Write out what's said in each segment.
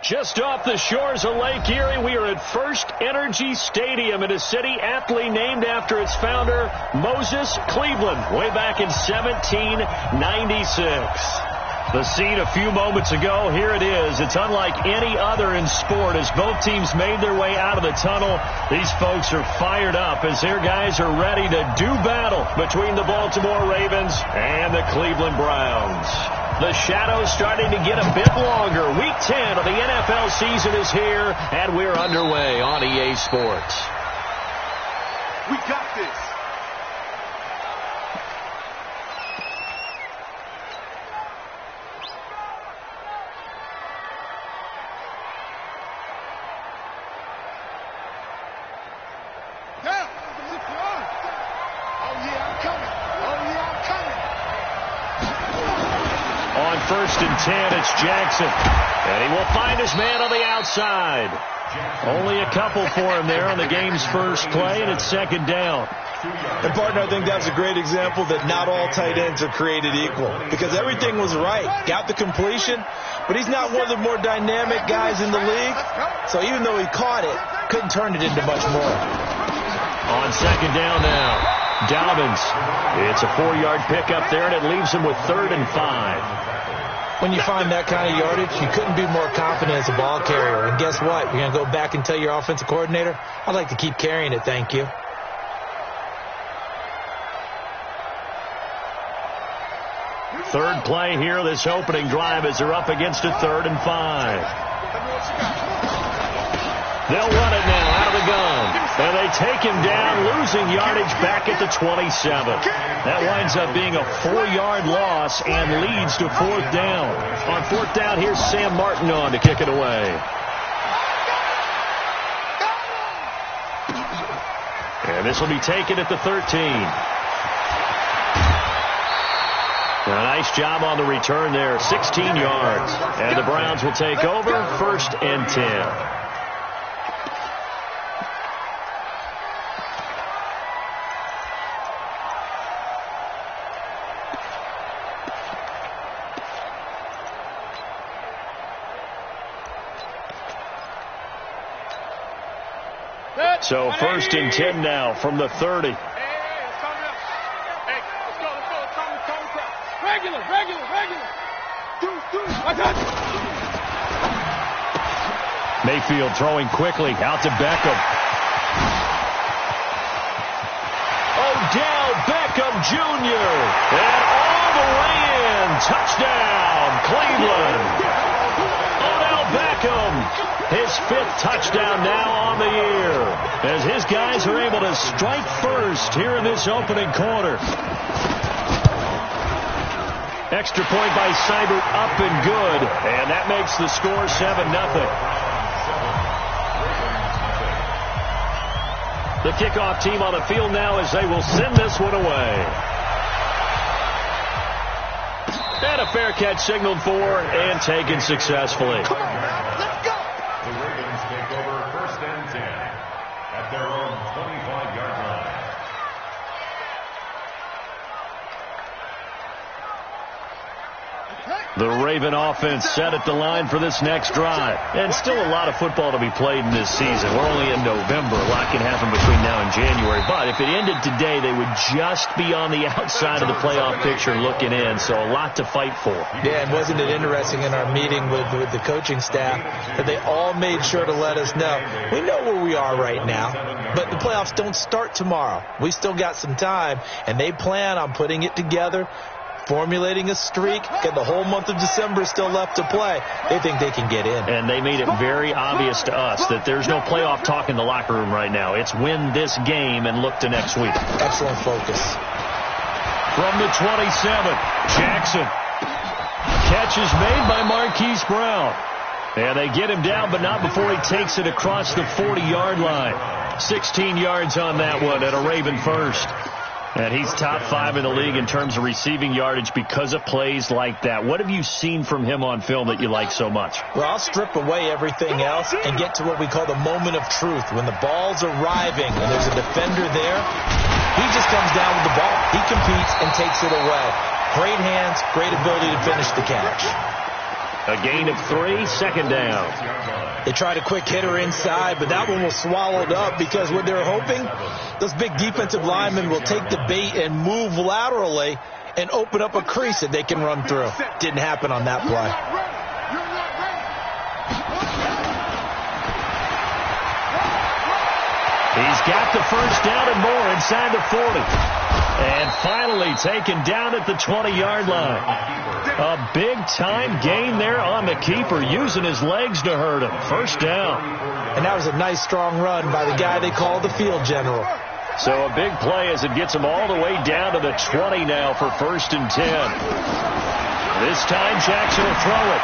Just off the shores of Lake Erie, we are at First Energy Stadium in a city aptly named after its founder, Moses Cleveland, way back in 1796. The scene a few moments ago, here it is. It's unlike any other in sport as both teams made their way out of the tunnel. These folks are fired up as their guys are ready to do battle between the Baltimore Ravens and the Cleveland Browns. The shadows starting to get a bit longer. Week 10 of the NFL season is here, and we're underway on EA Sports. We got this. First and 10, it's Jackson. And he will find his man on the outside. Only a couple for him there on the game's first play, and it's second down. And, partner, I think that's a great example that not all tight ends are created equal. Because everything was right. Got the completion, but he's not one of the more dynamic guys in the league. So even though he caught it, couldn't turn it into much more. On second down now, Dobbins. It's a 4-yard pickup there, and it leaves him with 3rd and 5. When you find that kind of yardage, you couldn't be more confident as a ball carrier. And guess what? You're going to go back and tell your offensive coordinator, I'd like to keep carrying it, thank you. Third play here, this opening drive, as they're up against a 3rd and 5. They'll run it now out of the gun. And they take him down, losing yardage back at the 27. That winds up being a 4-yard loss and leads to 4th down. On 4th down, here's Sam Martin on to kick it away. And this will be taken at the 13. A nice job on the return there, 16 yards. And the Browns will take over, 1st and 10. So 1st and 10 now from the 30. Regular. Mayfield throwing quickly out to Beckham. Odell Beckham Jr. And all the way in. Touchdown, Cleveland. Odell Beckham. His 5th touchdown now on the year, as his guys are able to strike first here in this opening quarter. Extra point by Seibert, up and good, and that makes the score 7-0. The kickoff team on the field now as they will send this one away. And a fair catch signaled for and taken successfully. Come on, let's go. The Ravens take over 1st and 10 at their own 25-yard line. The Raven offense set at the line for this next drive. And still a lot of football to be played in this season. We're only in November. A lot can happen between now and January. But if it ended today, they would just be on the outside of the playoff picture looking in. So a lot to fight for. Yeah, and wasn't it interesting in our meeting with the coaching staff that they all made sure to let us know, we know where we are right now, but the playoffs don't start tomorrow. We still got some time, and they plan on putting it together, formulating a streak, and the whole month of December is still left to play. They think they can get in. And they made it very obvious to us that there's no playoff talk in the locker room right now. It's win this game and look to next week. Excellent focus. From the 27, Jackson. Catch is made by Marquise Brown. And they get him down, but not before he takes it across the 40-yard line. 16 yards on that one at a Raven first. And he's top 5 in the league in terms of receiving yardage because of plays like that. What have you seen from him on film that you like so much? Well, I'll strip away everything else and get to what we call the moment of truth. When the ball's arriving and there's a defender there, he just comes down with the ball. He competes and takes it away. Great hands, great ability to finish the catch. A gain of 3, second down. They tried a quick hitter inside, but that one was swallowed up because what they're hoping, those big defensive linemen will take the bait and move laterally and open up a crease that they can run through. Didn't happen on that play. He's got the first down and more inside the 40. And finally taken down at the 20-yard line. A big-time gain there on the keeper, using his legs to hurt him. First down. And that was a nice, strong run by the guy they call the field general. So a big play as it gets him all the way down to the 20 now for 1st and 10. This time Jackson will throw it.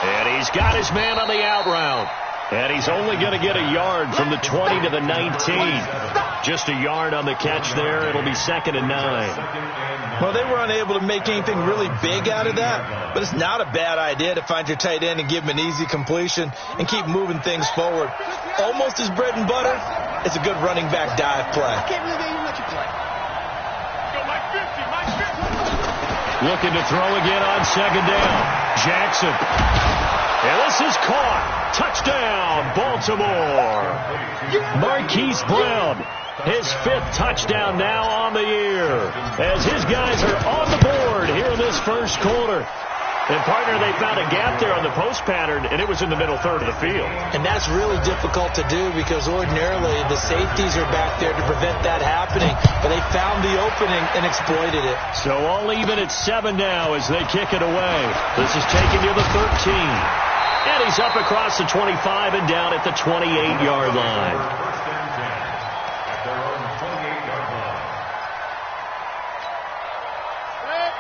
And he's got his man on the out route. And he's only going to get a yard from the 20 to the 19. Just a yard on the catch there. It'll be 2nd and 9. Well, they were unable to make anything really big out of that, but it's not a bad idea to find your tight end and give him an easy completion and keep moving things forward. Almost his bread and butter. It's a good running back dive play. I can't believe they even let you play. Go, Mike 50, Mike 50. Looking to throw again on 2nd down. Jackson. And this is caught. Touchdown, Baltimore. Marquise Brown, his 5th touchdown now on the year, as his guys are on the board here in this first quarter. And, partner, they found a gap there on the post pattern, and it was in the middle third of the field. And that's really difficult to do because ordinarily the safeties are back there to prevent that happening, but they found the opening and exploited it. So all even at 7 now as they kick it away. This is taken to the 13. And he's up across the 25 and down at the 28-yard line.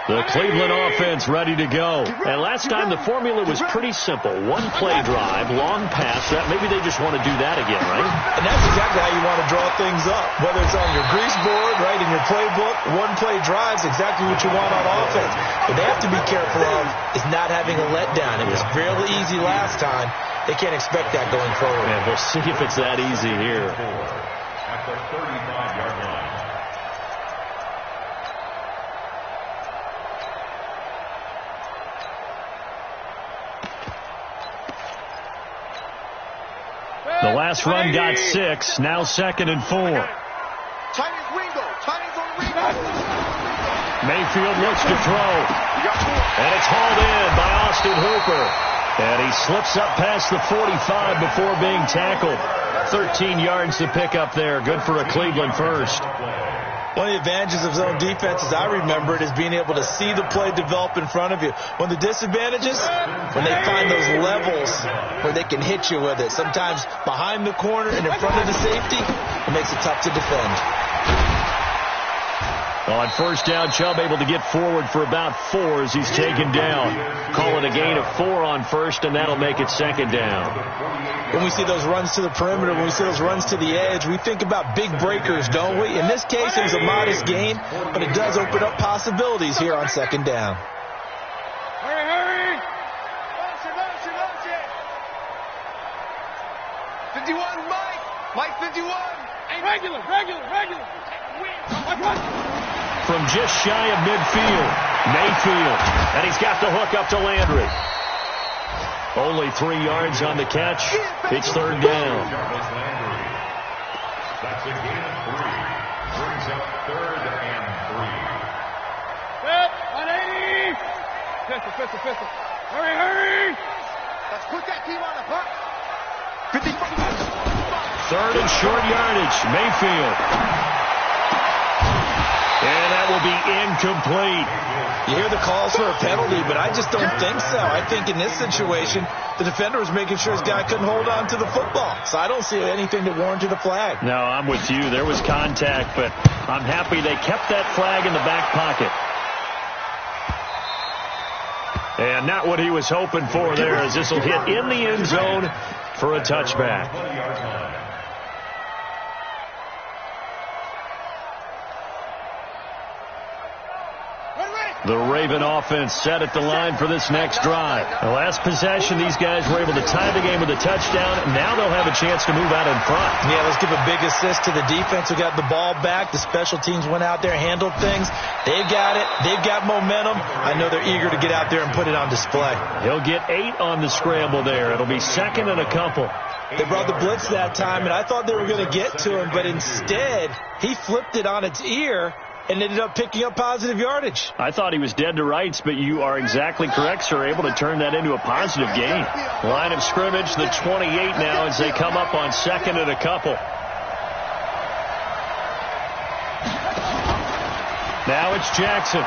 The Cleveland offense ready to go. And last time the formula was pretty simple. One play drive, long pass. Maybe they just want to do that again, right? And that's exactly how you want to draw things up. Whether it's on your grease board, right, in your playbook, one play drive's exactly what you want on offense. What they have to be careful of is not having a letdown. It was fairly easy last time. They can't expect that going forward. And we'll see if it's that easy here. At the 35-yard line. The last run got 6. Now 2nd and 4. Chinese window. Chinese on the window. Mayfield looks to throw. And it's hauled in by Austin Hooper. And he slips up past the 45 before being tackled. 13 yards to pick up there. Good for a Cleveland first. One of the advantages of zone defense, as I remember it, is being able to see the play develop in front of you. One of the disadvantages, when they find those levels where they can hit you with it. Sometimes behind the corner and in front of the safety, it makes it tough to defend. On first down, Chubb able to get forward for about 4 as he's taken down. Call it a gain of 4 on first, and that'll make it 2nd down. When we see those runs to the perimeter, when we see those runs to the edge, we think about big breakers, don't we? In this case, it was a modest gain, but it does open up possibilities here on 2nd down. Hurry, hurry. Motion. 51, Mike. Mike 51. Regular. From just shy of midfield, Mayfield. And he's got the hook up to Landry. Only 3 yards on the catch. It's 3rd down. That's a gain of 3. Brings up 3rd and 3. Pistol. Hurry. Let's put that team on the puck. 3rd and short yardage. Mayfield. And that will be incomplete. You hear the calls for a penalty, but I just don't think so. I think in this situation, the defender was making sure his guy couldn't hold on to the football. So I don't see anything that warranted a flag. No, I'm with you. There was contact, but I'm happy they kept that flag in the back pocket. And not what he was hoping for there, as this will hit in the end zone for a touchback. The Raven offense set at the line for this next drive. The last possession, these guys were able to tie the game with a touchdown. Now they'll have a chance to move out in front. Yeah, let's give a big assist to the defense who got the ball back. The special teams went out there, handled things. They've got it. They've got momentum. I know they're eager to get out there and put it on display. He'll get 8 on the scramble there. It'll be 2nd and a couple. They brought the blitz that time, and I thought they were going to get to him, but instead he flipped it on its ear and ended up picking up positive yardage. I thought he was dead to rights, but you are exactly correct, sir. Able to turn that into a positive gain. Line of scrimmage, the 28 now as they come up on 2nd and a couple. Now it's Jackson.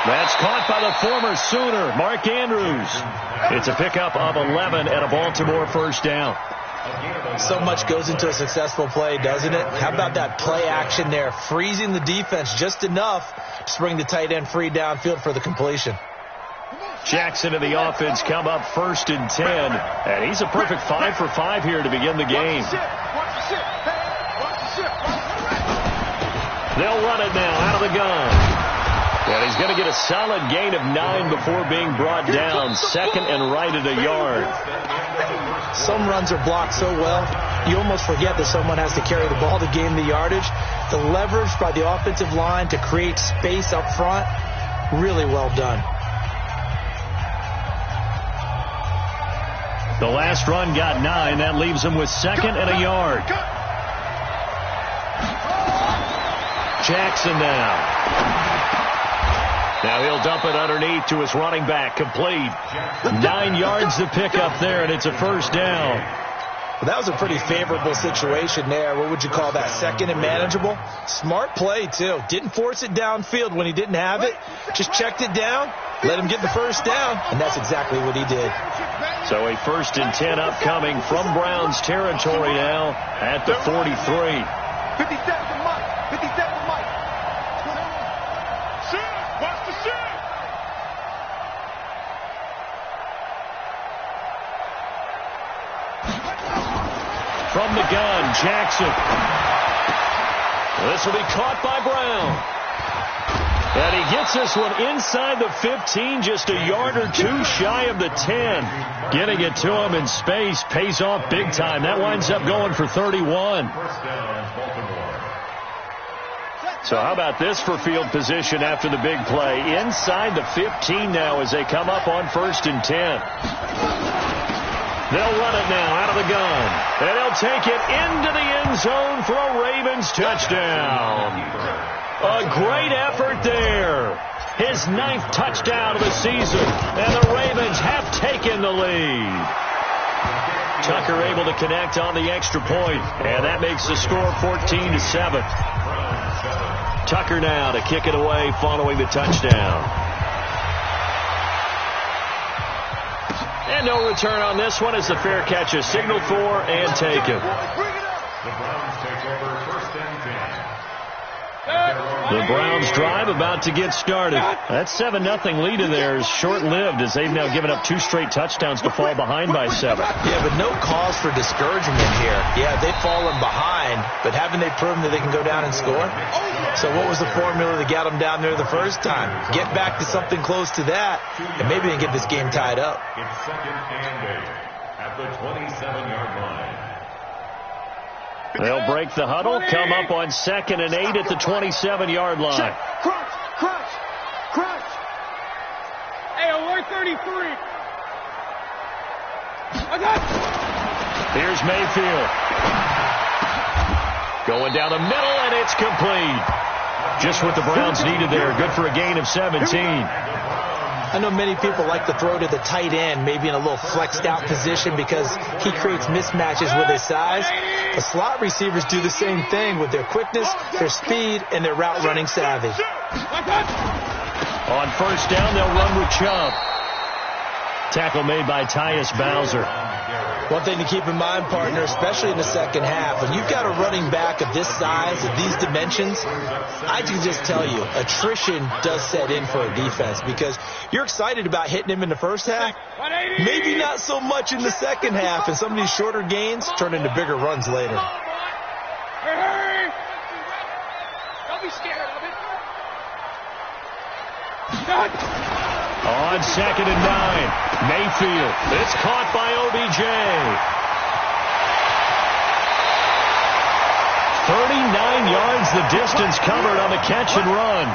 That's caught by the former Sooner, Mark Andrews. It's a pickup of 11 and a Baltimore first down. So much goes into a successful play, doesn't it? How about that play action there, freezing the defense just enough to bring the tight end free downfield for the completion. Jackson and the offense come up 1st and 10, and he's a perfect 5 for 5 here to begin the game. They'll run it now out of the gun. And he's going to get a solid gain of 9 before being brought down. 2nd and right at a yard. Some runs are blocked so well, you almost forget that someone has to carry the ball to gain the yardage. The leverage by the offensive line to create space up front, really well done. The last run got 9. That leaves him with 2nd and a yard. Jackson now. Now he'll dump it underneath to his running back. Complete. 9 yards to pick up there, and it's a first down. Well, that was a pretty favorable situation there. What would you call that? 2nd and manageable? Smart play, too. Didn't force it downfield when he didn't have it. Just checked it down, let him get the first down, and that's exactly what he did. So a 1st and 10 upcoming from Browns territory now at the 43. 57 Mike. 57 Mike. Watch the shot. From the gun, Jackson. This will be caught by Brown. And he gets this one inside the 15, just a yard or 2 shy of the 10. Getting it to him in space pays off big time. That winds up going for 31. So how about this for field position after the big play? Inside the 15 now as they come up on 1st and 10. They'll run it now out of the gun. And they'll take it into the end zone for a Ravens touchdown. A great effort there. His 9th touchdown of the season. And the Ravens have taken the lead. Tucker able to connect on the extra point. And that makes the score 14-7. Tucker now to kick it away following the touchdown. And no return on this one as the fair catch is signaled for and taken. The Browns take over 1st and 10. The Browns drive about to get started. That 7-0 lead in there is short-lived as they've now given up 2 straight touchdowns to fall behind by 7. Yeah, but no cause for discouragement here. Yeah, they've fallen behind, but haven't they proven that they can go down and score? So what was the formula that got them down there the first time? Get back to something close to that, and maybe they can get this game tied up. It's 2nd and 8 at the 27-yard line. They'll break the huddle, come up on 2nd and 8 at the 27-yard line. Crunch. Hey, 133. Here's Mayfield. Going down the middle, and it's complete. Just what the Browns needed there. Good for a gain of 17. I know many people like to throw to the tight end, maybe in a little flexed out position because he creates mismatches with his size. The slot receivers do the same thing with their quickness, their speed, and their route running savvy. On 1st down, they'll run with Chubb. Tackle made by Tyus Bowser. One thing to keep in mind, partner, especially in the second half, when you've got a running back of this size, of these dimensions, I can just tell you, attrition does set in for a defense because you're excited about hitting him in the first half, maybe not so much in the second half, and some of these shorter gains turn into bigger runs later. Hey! Don't be scared of it. On 2nd and 9, Mayfield. It's caught by OBJ. 39 yards the distance covered on the catch and run.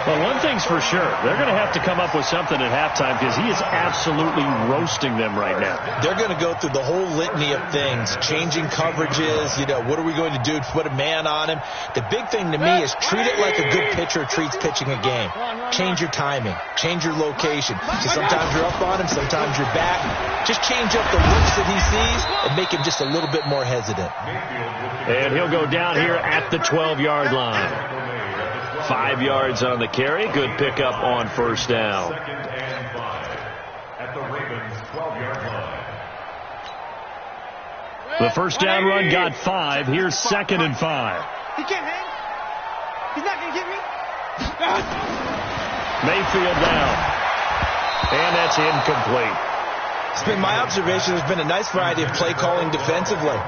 Well, one thing's for sure. They're going to have to come up with something at halftime because he is absolutely roasting them right now. They're going to go through the whole litany of things, changing coverages, what are we going to do to put a man on him? The big thing to me is treat it like a good pitcher treats pitching a game. Change your timing, change your location. So sometimes you're up on him, sometimes you're back. Just change up the looks that he sees and make him just a little bit more hesitant. And he'll go down here at the 12-yard line. 5 yards on the carry. Good pickup on first down. 2nd and 5 at the Ravens' 12-yard line. The first down run got 5. Here's 2nd and 5. He can't hang. He's not going to get me. Mayfield down. And that's incomplete. It's been my observation there's been a nice variety of play calling defensively.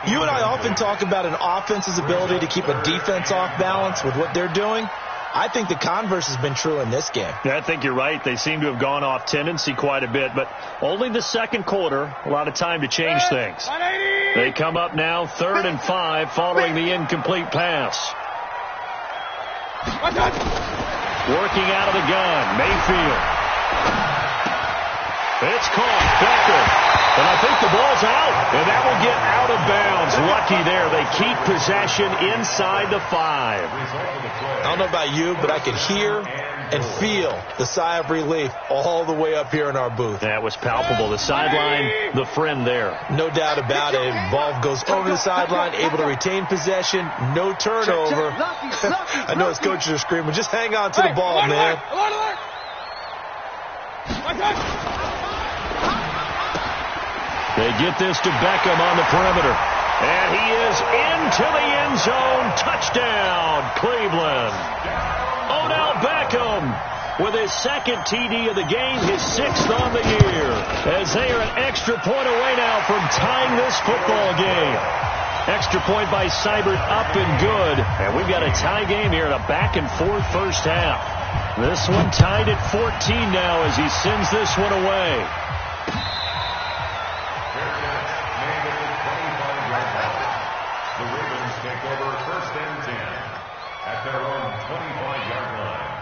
You and I often talk about an offense's ability to keep a defense off balance with what they're doing. I think the converse has been true in this game. Yeah, I think you're right. They seem to have gone off tendency quite a bit, but only the second quarter, a lot of time to change things. They come up now 3rd and 5 following the incomplete pass. Working out of the gun, Mayfield. It's caught. Becker. And I think the ball's out. And that will get out of bounds. Lucky there. They keep possession inside the 5. I don't know about you, but I could hear and feel the sigh of relief all the way up here in our booth. That was palpable. The sideline, the friend there. No doubt about it. Ball goes over the sideline, able to retain possession, no turnover. I know his coaches are screaming, just hang on to the ball, man. They get this to Beckham on the perimeter. And he is into the end zone. Touchdown, Cleveland. Odell Beckham with his 2nd TD of the game, his 6th on the year. As they are an extra point away now from tying this football game. Extra point by Seibert up and good. And we've got a tie game here in a back-and-forth first half. This one tied at 14 now as he sends this one away. The Ravens take over 1st and 10 at their own 25-yard line.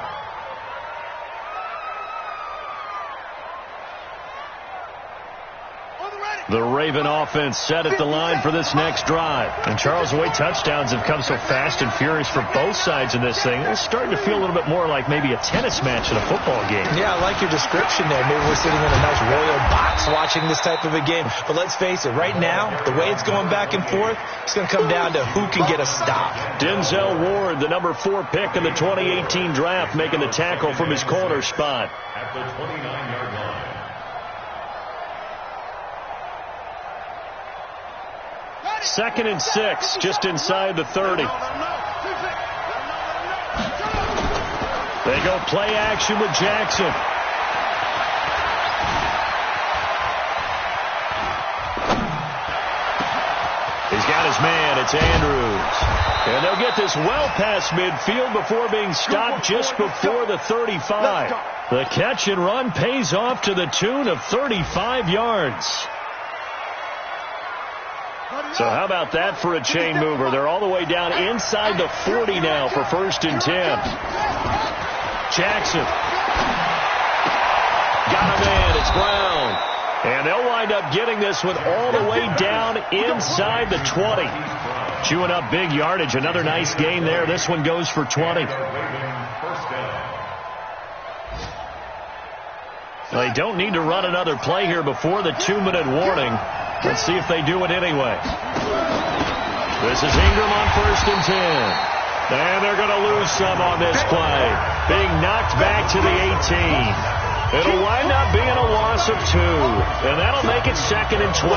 The Raven offense set at the line for this next drive. And Charles, the way touchdowns have come so fast and furious for both sides in this thing, it's starting to feel a little bit more like maybe a tennis match in a football game. Yeah, I like your description there. Maybe we're sitting in a nice royal box watching this type of a game. But let's face it, right now, the way it's going back and forth, it's going to come down to who can get a stop. Denzel Ward, the number 4 pick in the 2018 draft, making the tackle from his corner spot. At the 29-yard line. 2nd and 6, just inside the 30. They go play action with Jackson. He's got his man. It's Andrews. And they'll get this well past midfield before being stopped just before the 35. The catch and run pays off to the tune of 35 yards. So how about that for a chain mover? They're all the way down inside the 40 now for 1st and 10. Jackson. Got a man. It's Brown. And they'll wind up getting this one all the way down inside the 20. Chewing up big yardage. Another nice gain there. This one goes for 20. They don't need to run another play here before the 2-minute warning. Let's see if they do it anyway. This is Ingram on 1st and 10. And they're going to lose some on this play. Being knocked back to the 18. It'll wind up being a loss of 2. And that'll make it 2nd and 12.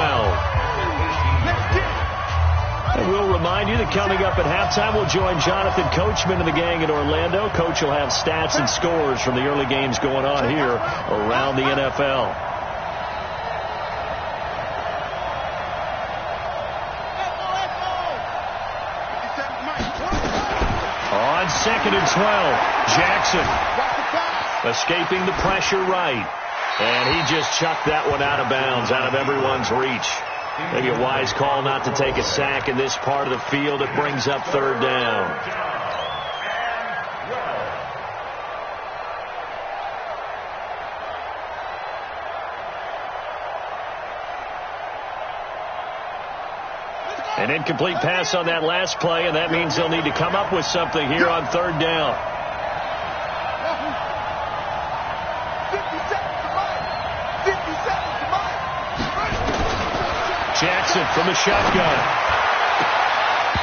And we'll remind you that coming up at halftime, we'll join Jonathan Coachman and the gang in Orlando. Coach will have stats and scores from the early games going on here around the NFL. On 2nd and 12, Jackson. Escaping the pressure right. And he just chucked that one out of bounds, out of everyone's reach. Maybe a wise call not to take a sack in this part of the field. It brings up third down. An incomplete pass on that last play, and that means they'll need to come up with something here on third down. 50 seconds to mine. 50 seconds to mine. Jackson from the shotgun.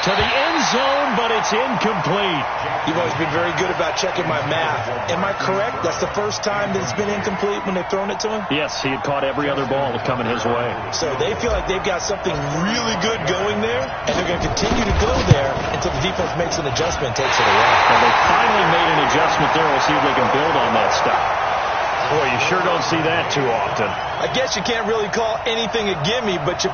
To the end zone, but it's incomplete. You've always been very good about checking my math. Am I correct? That's the first time that it's been incomplete when they've thrown it to him? Yes, he had caught every other ball coming his way. So they feel like they've got something really good going there, and they're going to continue to go there until the defense makes an adjustment and takes it away. Well, they finally made an adjustment there. We'll see if they can build on that stuff. Boy, you sure don't see that too often. I guess you can't really call anything a gimme, but you